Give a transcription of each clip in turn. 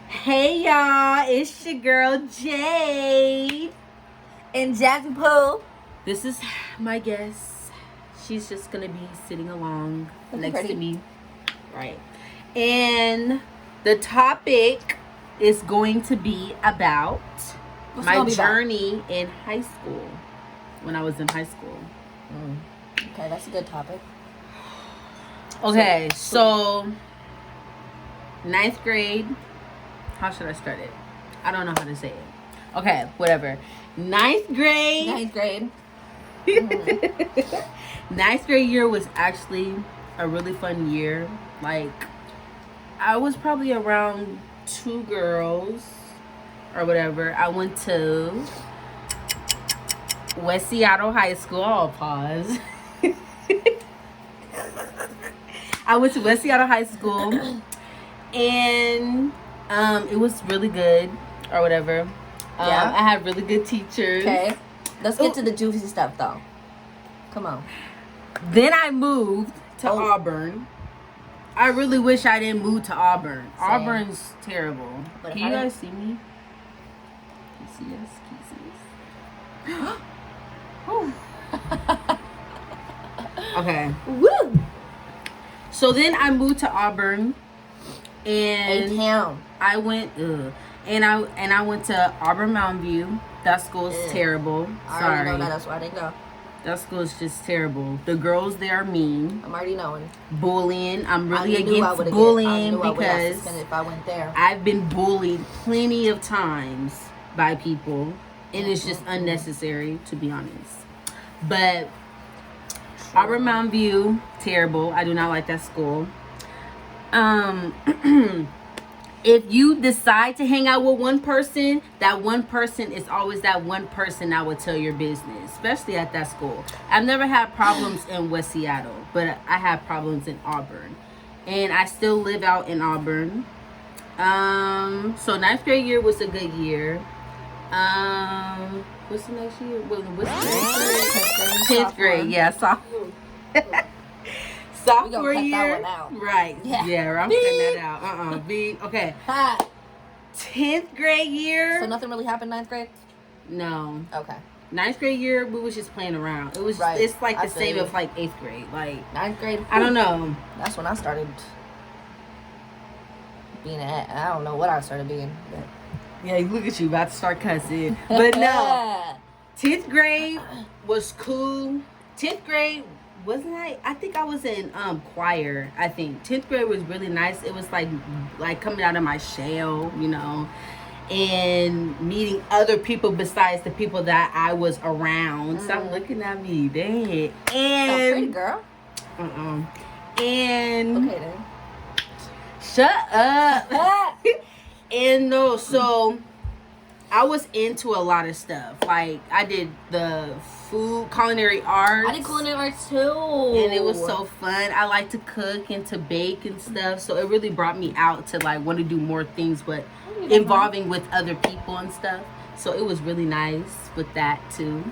Hey y'all, it's your girl Jade and Jazzy Pooh. This is my guest. She's just gonna be sitting along next to me. Right. And the topic is going to be about my journey in high school. When I was in high school. Okay, that's a good topic. Okay, so 9th grade. How should I start it? I don't know how to say it. Okay, whatever. 9th grade. 9th grade. 9th grade year was actually a really fun year. Like, I was probably around 2 girls or whatever. I went to West Seattle High School. I'll pause. I went to West Seattle High School, and it was really good or whatever. Yeah. I had really good teachers. Okay. Let's get to the juicy stuff, though. Come on. Then I moved to Auburn. I really wish I didn't move to Auburn. Same. Auburn's terrible. But Can you guys see me? Can you see us? Can you see us? Okay. Woo! So then I moved to Auburn, and A-town. I went, and I went to Auburn Mountain View. That school is terrible. I already know that. That's why I didn't go. That school is just terrible. The girls there are mean. I'm already knowing. Bullying. I'm really against bullying because if I went there. I've been bullied plenty of times by people, and it's just unnecessary, to be honest. But Auburn Mountain View, terrible. I do not like that school. If you decide to hang out with one person, that one person is always that one person that will tell your business, especially at that school. I've never had problems in West Seattle, but I have problems in Auburn. And I still live out in Auburn. So 9th grade year was a good year. What's the next year? What's the next grade? 10th grade, yeah. Sophomore year, right? Yeah, I'm cutting that out. Okay. 10th grade year. So nothing really happened 9th grade. No. Okay. 9th grade year, we was just playing around. It was. Right. It's like the same as like 8th grade. Like 9th grade. I don't know. That's when I started being. I don't know what I started being. But. Yeah, look at you about to start cussing. But no. 10th grade was cool. 10th grade. Wasn't I? I think I was in choir. I think 10th grade was really nice. It was like coming out of my shell, you know, and meeting other people besides the people that I was around. Stop looking at me, dang. And pretty girl. And okay then. Shut up. And no, so I was into a lot of stuff. Like I did the culinary arts. I did culinary arts too. And it was so fun. I like to cook and to bake and stuff. So it really brought me out to like want to do more things, but involving with other people and stuff. So it was really nice with that too.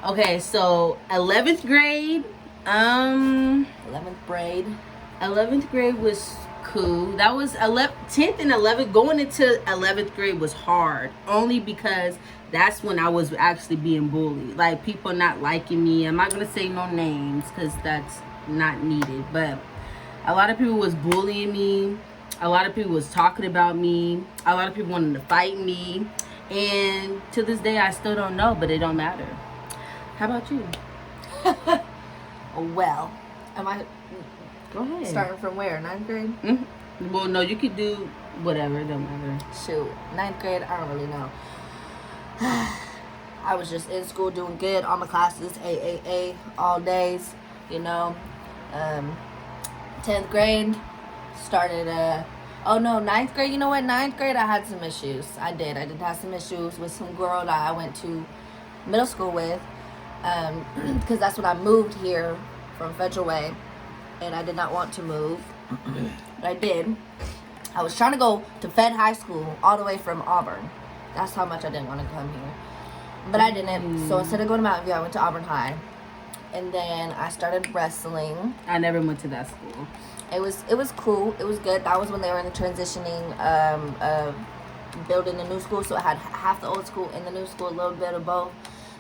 Okay, so 11th grade. 11th grade was cool. That was 10th and 11th. Going into 11th grade was hard. Only because that's when I was actually being bullied. Like, people not liking me. I'm not going to say no names because that's not needed. But a lot of people was bullying me. A lot of people was talking about me. A lot of people wanted to fight me. And to this day, I still don't know, but it don't matter. How about you? Well, am I... Go ahead. Starting from where? 9th grade? Mm-hmm. Well, no, you could do whatever. It don't matter. Shoot. 9th grade, I don't really know. I was just in school doing good. All my classes, A, all days, you know. 10th grade, started, 9th grade, you know what? 9th grade, I had some issues. I did have some issues with some girl that I went to middle school with. Because that's when I moved here from Federal Way. And I did not want to move. But I did. I was trying to go to Fed High School all the way from Auburn. That's how much I didn't want to come here. But I didn't. So instead of going to Mountain View, I went to Auburn High. and then I started wrestling. I never went to that school. It was cool. It was good. That was when they were in the transitioning of building the new school, so it had half the old school and the new school, a little bit of both.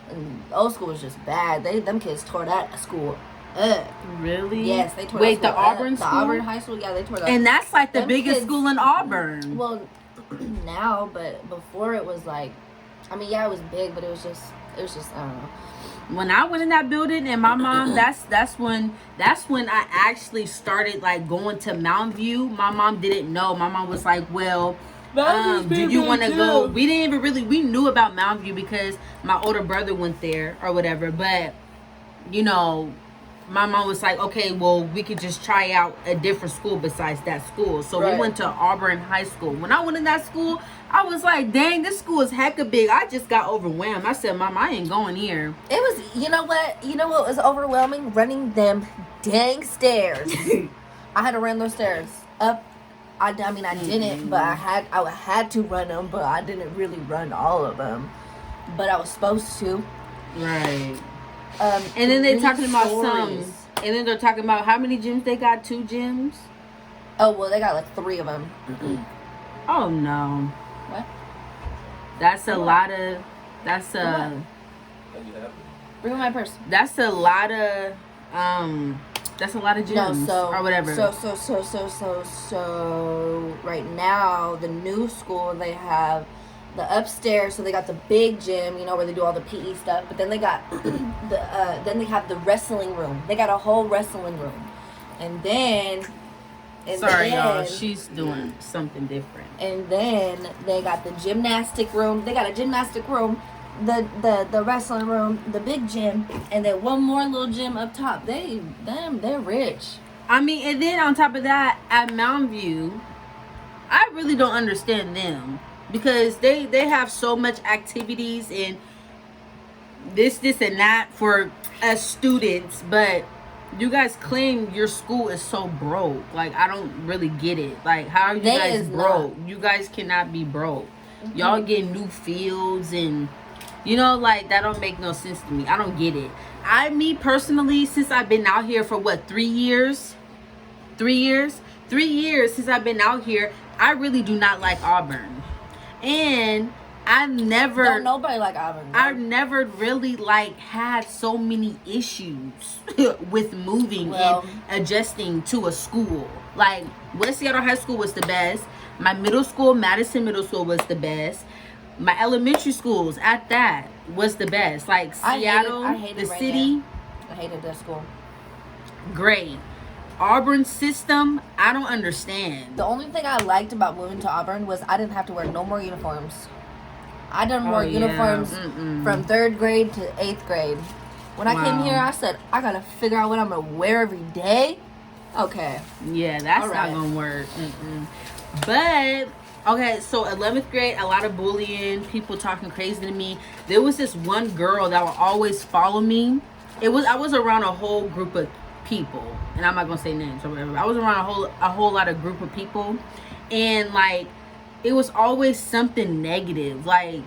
And the old school was just bad. Them kids tore that school up. Really? Yes, they tore. Wait, that the Auburn up. school? The Auburn high school, yeah, they tore that. And that's like the Them biggest kids, school in Auburn. Well, now, but before it was like, I mean, yeah, it was big, but it was just I don't know. When I went in that building and my mom, that's when I actually started like going to Mountain View. My mom didn't know. My mom was like, well, do you want to go? We didn't even really, we knew about Mountain View because my older brother went there or whatever. But, you know, my mom was like, okay, well, we could just try out a different school besides that school. So we went to Auburn High School. When I went in that school, I was like, dang, this school is hecka big. I just got overwhelmed. I said, Mom, I ain't going here. It was, you know what was overwhelming? Running them dang stairs. I had to run those stairs up. I mean, I didn't, but I had to run them, but I didn't really run all of them. But I was supposed to. Right. And then they're talking about and then they're talking about how many gyms they got. 2 gyms. Oh well, they got like 3 of them. Oh no. What? That's a lot of. That's a. Bring my purse. That's a lot of. That's a lot of gyms or whatever. So right now the new school, they have the upstairs, so they got the big gym, you know, where they do all the PE stuff. But then they got then they have the wrestling room. They got a whole wrestling room, and then. Sorry, y'all. She's doing something different. And then they got the gymnastic room. They got a gymnastic room, the wrestling room, the big gym, and then one more little gym up top. They're rich. I mean, and then on top of that, at Mountain View, I really don't understand them because they have so much activities and this and that for us students, but you guys claim your school is so broke. Like, I don't really get it. Like, how are you guys broke? Not. You guys cannot be broke. Mm-hmm. Y'all get new fields and, you know, like, that don't make no sense to me. I don't get it. Me personally, since I've been out here for 3 years? 3 years? 3 years since I've been out here, I really do not like Auburn. And don't nobody like Auburn. I've never really had so many issues with moving and adjusting to a school. Like, West Seattle High School was the best. My middle school, Madison Middle School, was the best. My elementary schools at that was the best. Like Seattle, the city. I hated that school. Great. Auburn system, I don't understand. The only thing I liked about moving to Auburn was I didn't have to wear no more uniforms. I done wore uniforms from 3rd grade to 8th grade. When I came here, I said, I gotta figure out what I'm gonna wear every day. Okay. Yeah, that's not gonna work. But, okay, so 11th grade, a lot of bullying, people talking crazy to me. There was this one girl that would always follow me. I was around a whole group of people, and I'm not gonna say names or whatever. I was around a whole lot of group of people, and it was always something negative, like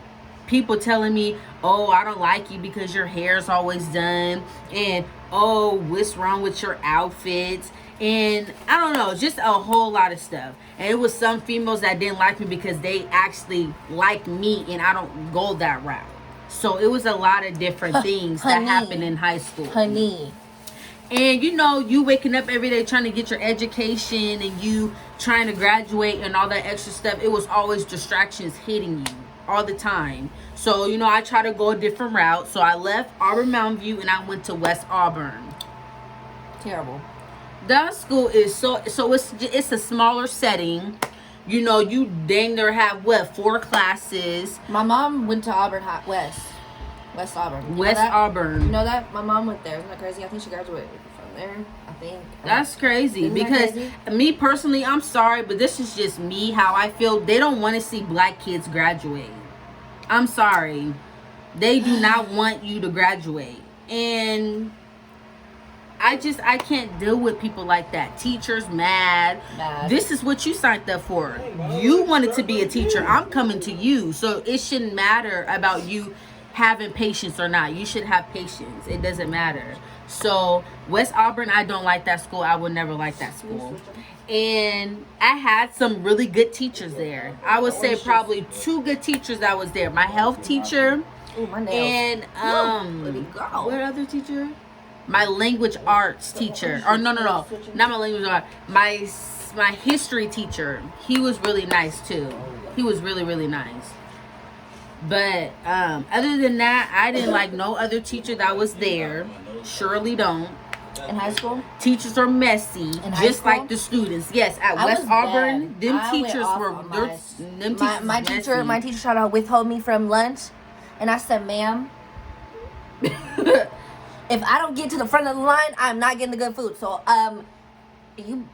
people telling me, oh, I don't like you because your hair's always done, and oh, what's wrong with your outfits, and I don't know, just a whole lot of stuff. And it was some females that didn't like me because they actually like me and I don't go that route. So it was a lot of different things that happened in high school. And you know, you waking up every day trying to get your education and you trying to graduate and all that extra stuff. It was always distractions hitting you all the time. So, you know, I tried to go a different route. So I left Auburn Mountain View and I went to West Auburn. Terrible. That school is so it's a smaller setting. You know, you dang near have 4 classes. My mom went to Auburn West Auburn. West Auburn. You know that? My mom went there. Isn't that crazy? I think she graduated from there. I think. That's crazy. Because me personally, I'm sorry, but this is just me, how I feel. They don't want to see black kids graduate. I'm sorry. They do not want you to graduate. And I can't deal with people like that. Teachers mad. This is what you signed up for. You wanted to be a teacher. I'm coming to you. So it shouldn't matter about you having patience or not. You should have patience. It doesn't matter. So West Auburn, I don't like that school. I would never like that school. And I had some really good teachers there. I would say probably 2 good teachers that was there. My health teacher. Ooh, my nails. And what other teacher? My language arts teacher. Or no, not my language art. My history teacher. He was really nice too. He was really, really nice. But other than that, I didn't like no other teacher that was there. Surely don't. In high school? Teachers are messy, just like the students. Yes, at West Auburn, them teachers were my teacher. My teacher tried to withhold me from lunch, and I said, "Ma'am, if I don't get to the front of the line, I'm not getting the good food." So, you.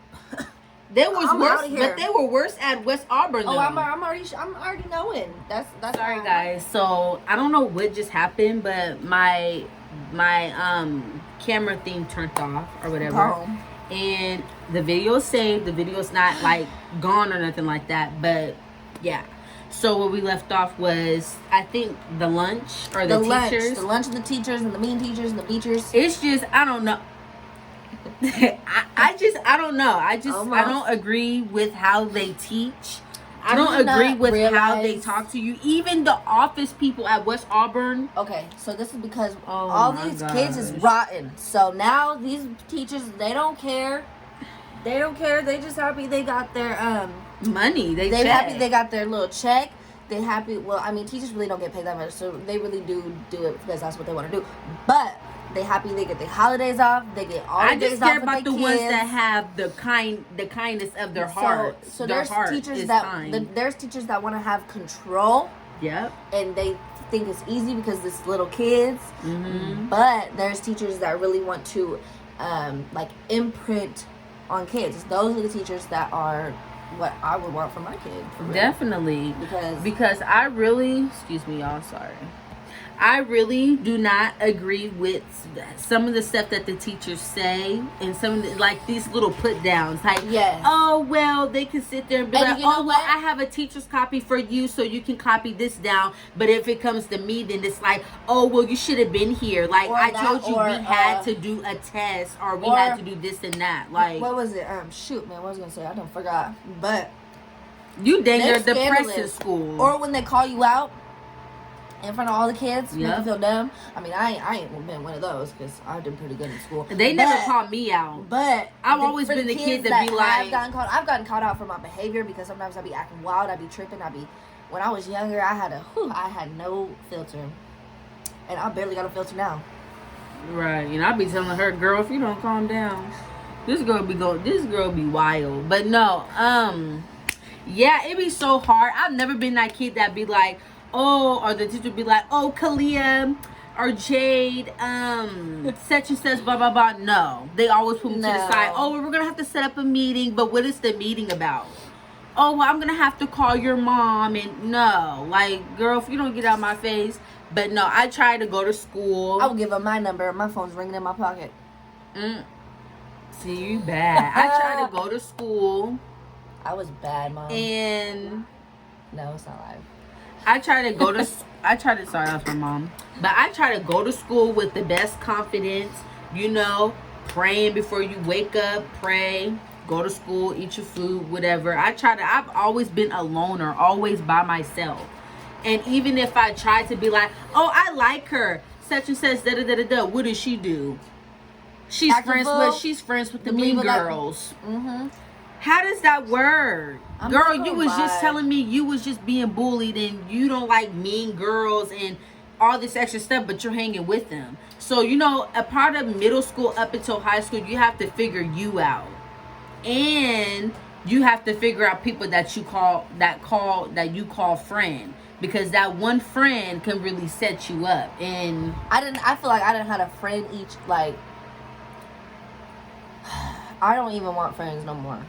There was worse, but they were worse at West Auburn. Though. Oh, I'm already knowing. That's sorry, guys. So I don't know what just happened, but my camera thing turned off or whatever, and the video is saved. The video's not like gone or nothing like that, but yeah. So where we left off was, I think, the lunch or the teachers. The lunch of the teachers and the mean teachers and the teachers. It's just, I don't know. I don't know. I don't agree with how they teach. I don't agree with how they talk to you. Even the office people at West Auburn. Okay, so this is because all these kids is rotten. So now these teachers, they don't care. They don't care. They just happy they got their money. They happy they got their little check. They happy. Well, I mean, teachers really don't get paid that much, so they really do it because that's what they want to do. But they happy they get their holidays off. They get all the days off. I just care about the ones that have the kindness of their heart. So there's teachers there's teachers that want to have control. Yep. And they think it's easy because it's little kids. Mm-hmm. But there's teachers that really want to like imprint on kids. Those are the teachers that are what I would want for my kid. Definitely. Because I really, excuse me, y'all, sorry. I really do not agree with some of the stuff that the teachers say, and some of the, like these little put downs, like, oh well, they can sit there and be like, oh well, I have a teacher's copy for you, so you can copy this down. But if it comes to me, then it's like, oh well, you should have been here. Like I told you, we had to do a test, or we had to do this and that. Like what was it? Shoot, man, what was I gonna say? I don't forgot. But you dang near depressing school, or when they call you out in front of all the kids, make you feel dumb. I mean, I ain't been one of those because I did pretty good in school. They never called me out. But I've always been the kid that be like, I've gotten called out for my behavior because sometimes I be acting wild, I be tripping, when I was younger, I had no filter, and I barely got a filter now. Right, I be telling her, girl, if you don't calm down, this girl be wild. But no, yeah, it be so hard. I've never been that kid that be like, oh, or the teacher be like, oh, Kalia or Jade, such and such, blah, blah, blah. No. They always put me to the side. Oh, we're going to have to set up a meeting, but what is the meeting about? Oh, well, I'm going to have to call your mom. And no. Like, girl, if you don't get out of my face. But no, I try to go to school. I will give her my number. My phone's ringing in my pocket. See, you bad. I try to go to school. I was bad, Mom. And no, it's not live. sorry, that's my mom. But I try to go to school with the best confidence, praying before you wake up, pray, go to school, eat your food, whatever. I've always been a loner, always by myself. And even if I try to be like, oh, I like her, such and such, da-da-da-da-da, what does she do? She's friends with the mean girls. Mm-hmm. How does that work? Girl, you was just telling me you was just being bullied and you don't like mean girls and all this extra stuff, but you're hanging with them. So, a part of middle school up until high school, you have to figure you out. And you have to figure out people that you call friend. Because that one friend can really set you up. And I feel like I didn't have a friend each, like, I don't even want friends no more.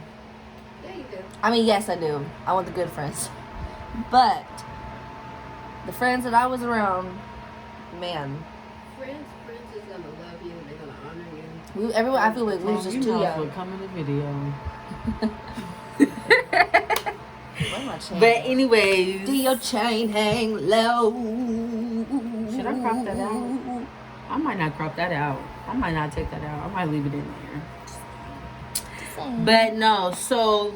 Yeah, you do. I mean, yes, I do. I want the good friends. But the friends that I was around, man. Friends is gonna love you. They're gonna honor you. Everyone, I feel like we was just too young. Come in the video. Where's my chain? But anyways, do your chain hang low? Should I crop that out? I might not crop that out. I might not take that out. I might leave it in there. But no, so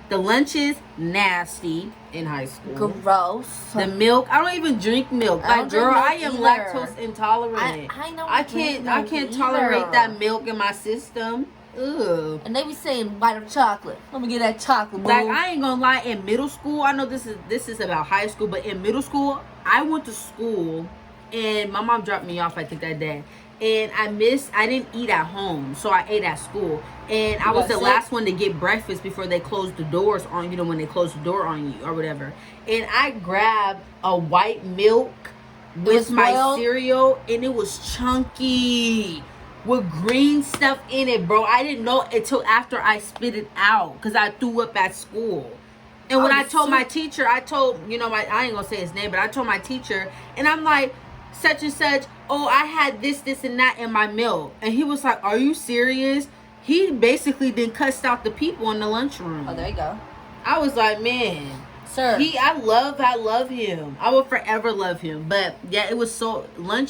the lunches nasty in high school. Gross. The milk, I don't even drink milk. I Like, don't girl, drink I milk am either. lactose intolerant. I know. I can't tolerate that milk in my system. Ugh. And they be saying white chocolate. Let me get that chocolate, boo. Like, I ain't gonna lie, in middle school, I know this is about high school, but in middle school, I went to school and my mom dropped me off, I think, that day. And I didn't eat at home, so I ate at school. And I was the last one to get breakfast before they closed the doors on, when they closed the door on you or whatever. And I grabbed a white milk with my cereal, and it was chunky with green stuff in it, bro. I didn't know until after I spit it out because I threw up at school. And when I told my teacher, I ain't gonna say his name, but I told my teacher, and I'm like, such and such, oh, I had this and that in my milk. And he was like, are you serious? He basically then cussed out the people in the lunchroom. Oh, there you go. I was like, man, sir. I love him. I will forever love him. But yeah, it was so high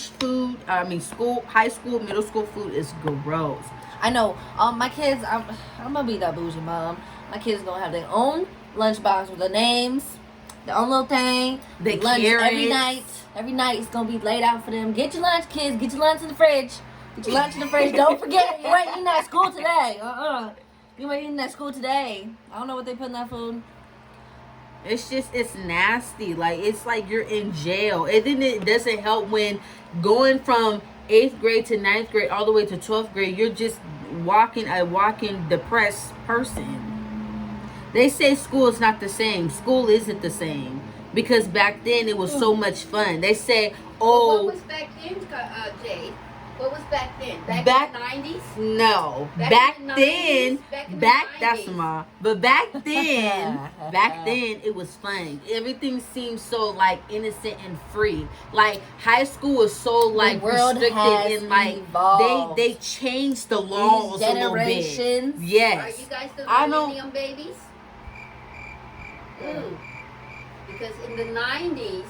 school, middle school food is gross. I know. My kids, I'm gonna be that bougie mom. My kids gonna have their own lunchbox with the names, their own little thing. They lunch carrots. Every night it's gonna be laid out for them. Get your lunch, kids. Get your lunch in the fridge. Get your lunch in the fridge. Don't forget, you ain't eating at school today. You ain't eating at school today. I don't know what they put in that food. It's nasty. Like, it's like you're in jail. And then it doesn't help when going from 8th grade to 9th grade all the way to 12th grade, you're just a walking depressed person. They say school is not the same. School isn't the same. Because back then it was so much fun. They say, oh... What was back then, Jade? What was back then? Back in the 90s? No. Back then, it was fun. Everything seemed so, like, innocent and free. Like, high school was so, like, restricted and, like, evolved. they changed the laws a little bit. Yes. Are you guys still millennium babies? Because in the 90s,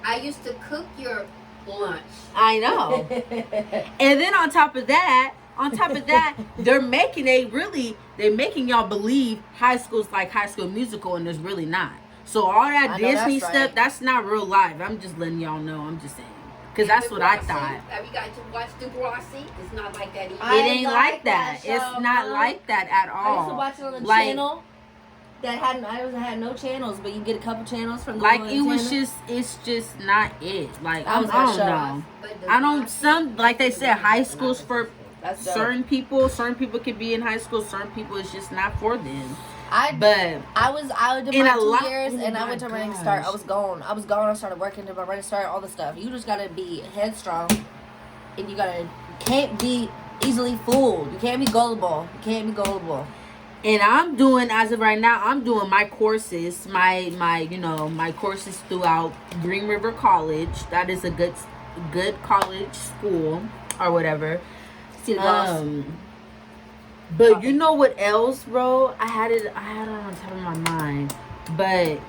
I used to cook your lunch. I know. And then on top of that, they're making y'all believe high school's like High School Musical, and there's really not. So all that Disney stuff, that's not real life. I'm just letting y'all know. I'm just saying. Because that's what I thought. Have you guys watched Degrassi? It's not like that either. It ain't like that. It's not like that at all. I used to watch it on the channel. That had no channels, but you get a couple channels from the it's just not it. Like, I don't know. Like they said, high school's for certain people. Certain people can be in high school. Certain people, it's just not for them. I did my 2 years, and I went to Running Start. I was gone. I started working to my Running Start, all the stuff. You just gotta be headstrong, and can't be easily fooled. You can't be gullible. And I'm doing, as of right now, I'm doing my courses, my courses throughout Green River College. That is a good college school or whatever. But you know what else, bro? I had it on top of my mind, but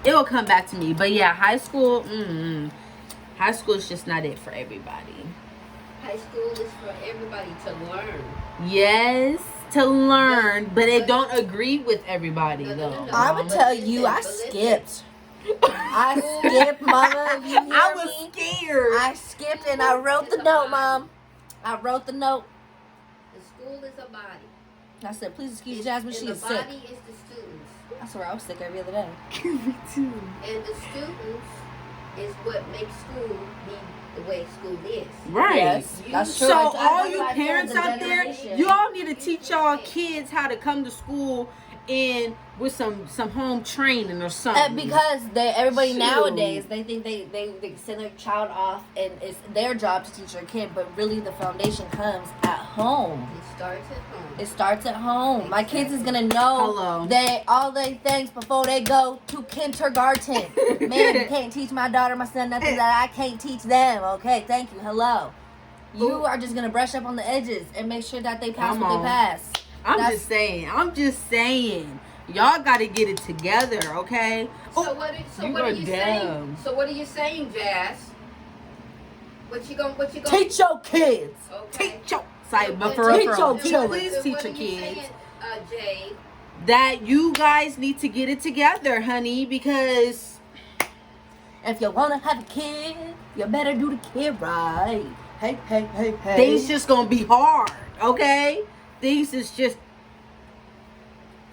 it will come back to me. But yeah, high school is just not it for everybody. High school is for everybody to learn. Yes. To learn, but it don't agree with everybody though. I would tell you, I skipped. Mama. If you hear I was scared. I skipped and I wrote the note, Mom. I wrote the note. The school is a body. I said, please excuse Jasmine, she is sick. The body is the students. I swear I was sick every other day. Me too. And the students is what makes school be the way school is. Right. Yes, that's true. So all you parents out there, you all need to teach y'all kids how to come to school and with some home training or something. Because everybody nowadays, they think they send their child off and it's their job to teach their kid, but really the foundation comes at home. It starts at home. My kids is gonna know all they things before they go to kindergarten. Man, you can't teach my daughter, my son, nothing that I can't teach them. Okay, thank you. Hello. You are just gonna brush up on the edges and make sure that they pass what they pass. I'm just saying. Y'all gotta get it together, okay? So Oh, what you are are you dumb. saying? So what are you saying, Jazz? What you gonna Teach your kids. Okay. Teach your sorry, but And for real, teach for real, your children. please teach what your are you kids saying, Jade? that you guys need to get it together, honey, because If you wanna have a kid, you better do the kid right. Hey, hey, hey, hey. things just gonna be hard, okay? Things is just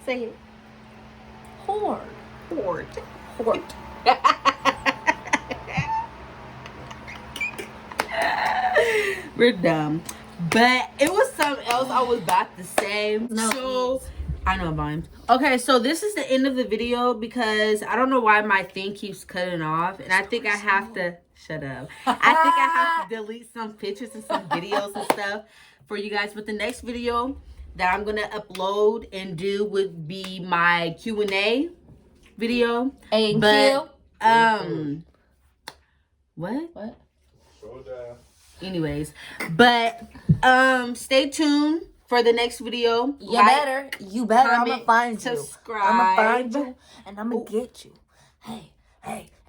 say it hard. hard. Hard. We're dumb. But it was something else I was about to say. No, so please. I know vibes. Okay, so this is the end of the video because I don't know why my thing keeps cutting off, and I think I have to shut up. I think I have to delete some pictures and some videos and stuff for you guys. But the next video that I'm gonna upload and do would be my Q&A video. And but Q? what? Slow down. Anyways, but stay tuned for the next video. You better. I'm comment, gonna find you. subscribe. I'm gonna find you, and I'm gonna get you. Hey,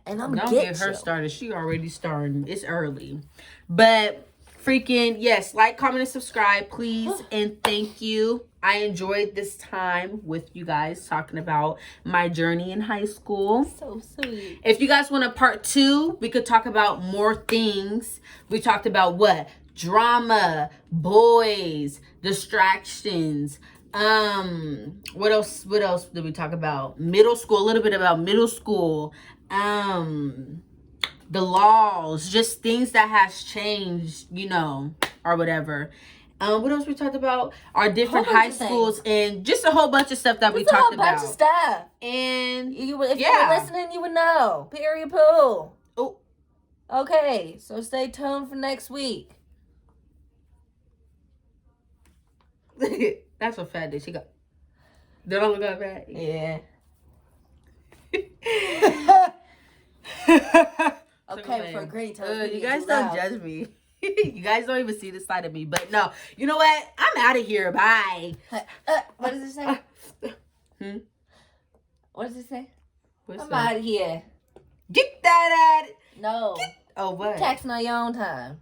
and I'm gonna Don't get get her you. started. She already starting. It's early. But freaking yes, like, comment, and subscribe, please. And thank you. I enjoyed this time with you guys talking about my journey in high school. So sweet. If you guys want a part 2, we could talk about more things. We talked about what? Drama, boys, distractions. What else did we talk about? Middle school, a little bit about middle school. The laws, just things that has changed, or whatever. What else we talked about? Our different high schools and just a whole bunch of stuff that we talked about. A whole bunch of stuff. And if you were listening, you would know. Period. Poo. Oh. Okay, so stay tuned for next week. That's what fat did. She got. Did I look up fat? Yeah. Okay, for great time. You guys don't judge me. You guys don't even see this side of me. But no, you know what? I'm out of here. Bye. What does it say? What does it say? I'm out of here. Get that out. No. Oh, what? Texting on your own time.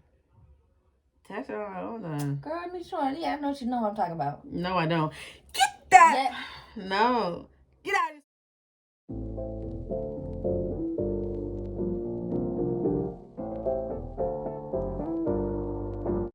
Text on my own time. Girl, me sure. Yeah, I know you know what I'm talking about. No, I don't. Get that. Yeah. No. Get out of here.